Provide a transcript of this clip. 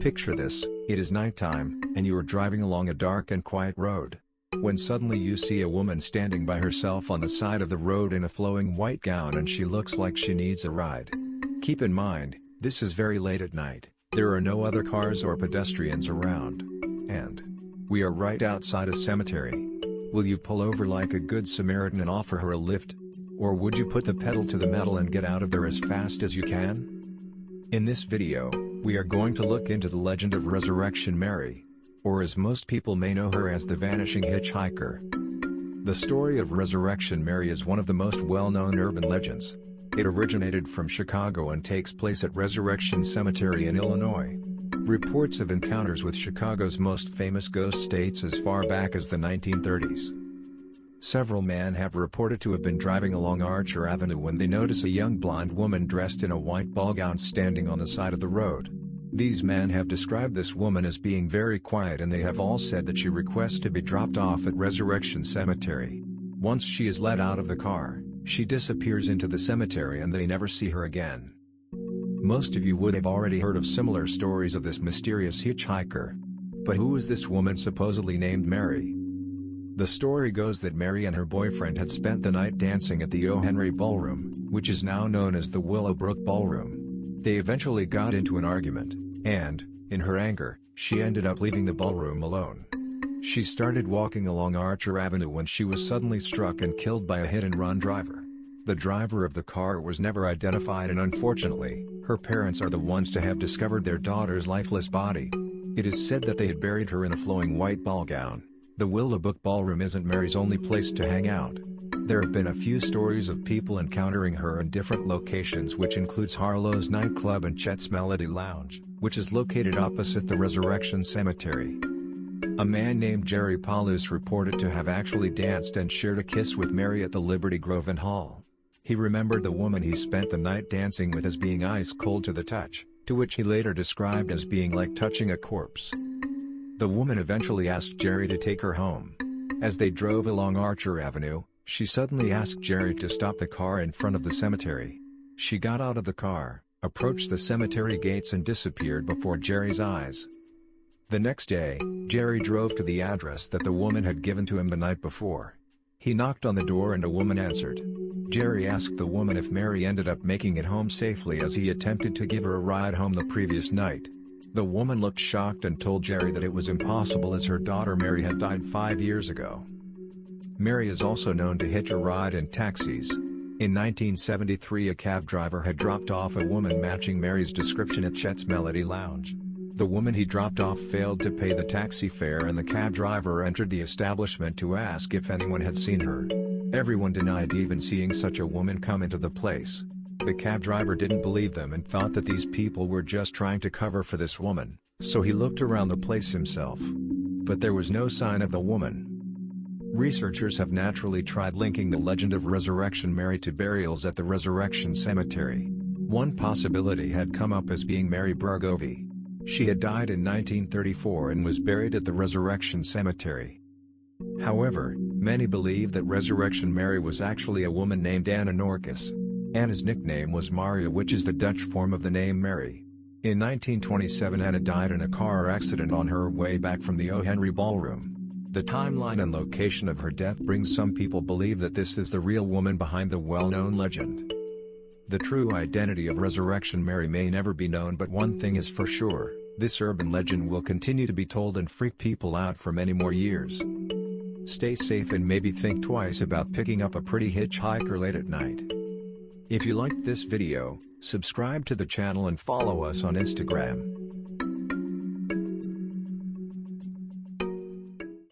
Picture this, it is nighttime, and you are driving along a dark and quiet road. When suddenly you see a woman standing by herself on the side of the road in a flowing white gown, and she looks like she needs a ride. Keep in mind, this is very late at night, there are no other cars or pedestrians around. And we are right outside a cemetery. Will you pull over like a good Samaritan and offer her a lift? Or would you put the pedal to the metal and get out of there as fast as you can? In this video, we are going to look into the legend of Resurrection Mary, or as most people may know her as the Vanishing Hitchhiker. The story of Resurrection Mary is one of the most well-known urban legends. It originated from Chicago and takes place at Resurrection Cemetery in Illinois. Reports of encounters with Chicago's most famous ghost dates as far back as the 1930s. Several men have reported to have been driving along Archer Avenue when they notice a young blonde woman dressed in a white ball gown standing on the side of the road. These men have described this woman as being very quiet, and they have all said that she requests to be dropped off at Resurrection Cemetery. Once she is let out of the car, she disappears into the cemetery and they never see her again. Most of you would have already heard of similar stories of this mysterious hitchhiker. But who was this woman supposedly named Mary? The story goes that Mary and her boyfriend had spent the night dancing at the O. Henry Ballroom, which is now known as the Willowbrook Ballroom. They eventually got into an argument, and, in her anger, she ended up leaving the ballroom alone. She started walking along Archer Avenue when she was suddenly struck and killed by a hit-and-run driver. The driver of the car was never identified, and unfortunately, her parents are the ones to have discovered their daughter's lifeless body. It is said that they had buried her in a flowing white ball gown. The Willowbrook Ballroom isn't Mary's only place to hang out. There have been a few stories of people encountering her in different locations, which includes Harlow's nightclub and Chet's Melody Lounge, which is located opposite the Resurrection Cemetery. A man named Jerry Paulus reported to have actually danced and shared a kiss with Mary at the Liberty Grove Inn Hall. He remembered the woman he spent the night dancing with as being ice cold to the touch, to which he later described as being like touching a corpse. The woman eventually asked Jerry to take her home. As they drove along Archer Avenue, she suddenly asked Jerry to stop the car in front of the cemetery. She got out of the car, approached the cemetery gates and disappeared before Jerry's eyes. The next day, Jerry drove to the address that the woman had given to him the night before. He knocked on the door and a woman answered. Jerry asked the woman if Mary ended up making it home safely, as he attempted to give her a ride home the previous night. The woman looked shocked and told Jerry that it was impossible, as her daughter Mary had died 5 years ago. Mary is also known to hitch a ride in taxis. In 1973, a cab driver had dropped off a woman matching Mary's description at Chet's Melody Lounge. The woman he dropped off failed to pay the taxi fare, and the cab driver entered the establishment to ask if anyone had seen her. Everyone denied even seeing such a woman come into the place. The cab driver didn't believe them and thought that these people were just trying to cover for this woman, so he looked around the place himself. But there was no sign of the woman. Researchers have naturally tried linking the legend of Resurrection Mary to burials at the Resurrection Cemetery. One possibility had come up as being Mary Burgovy. She had died in 1934 and was buried at the Resurrection Cemetery. However, many believe that Resurrection Mary was actually a woman named Anna Norkus. Anna's nickname was Maria, which is the Dutch form of the name Mary. In 1927, Anna died in a car accident on her way back from the O. Henry Ballroom. The timeline and location of her death brings some people believe that this is the real woman behind the well-known legend. The true identity of Resurrection Mary may never be known, but one thing is for sure, this urban legend will continue to be told and freak people out for many more years. Stay safe and maybe think twice about picking up a pretty hitchhiker late at night. If you liked this video, subscribe to the channel and follow us on Instagram.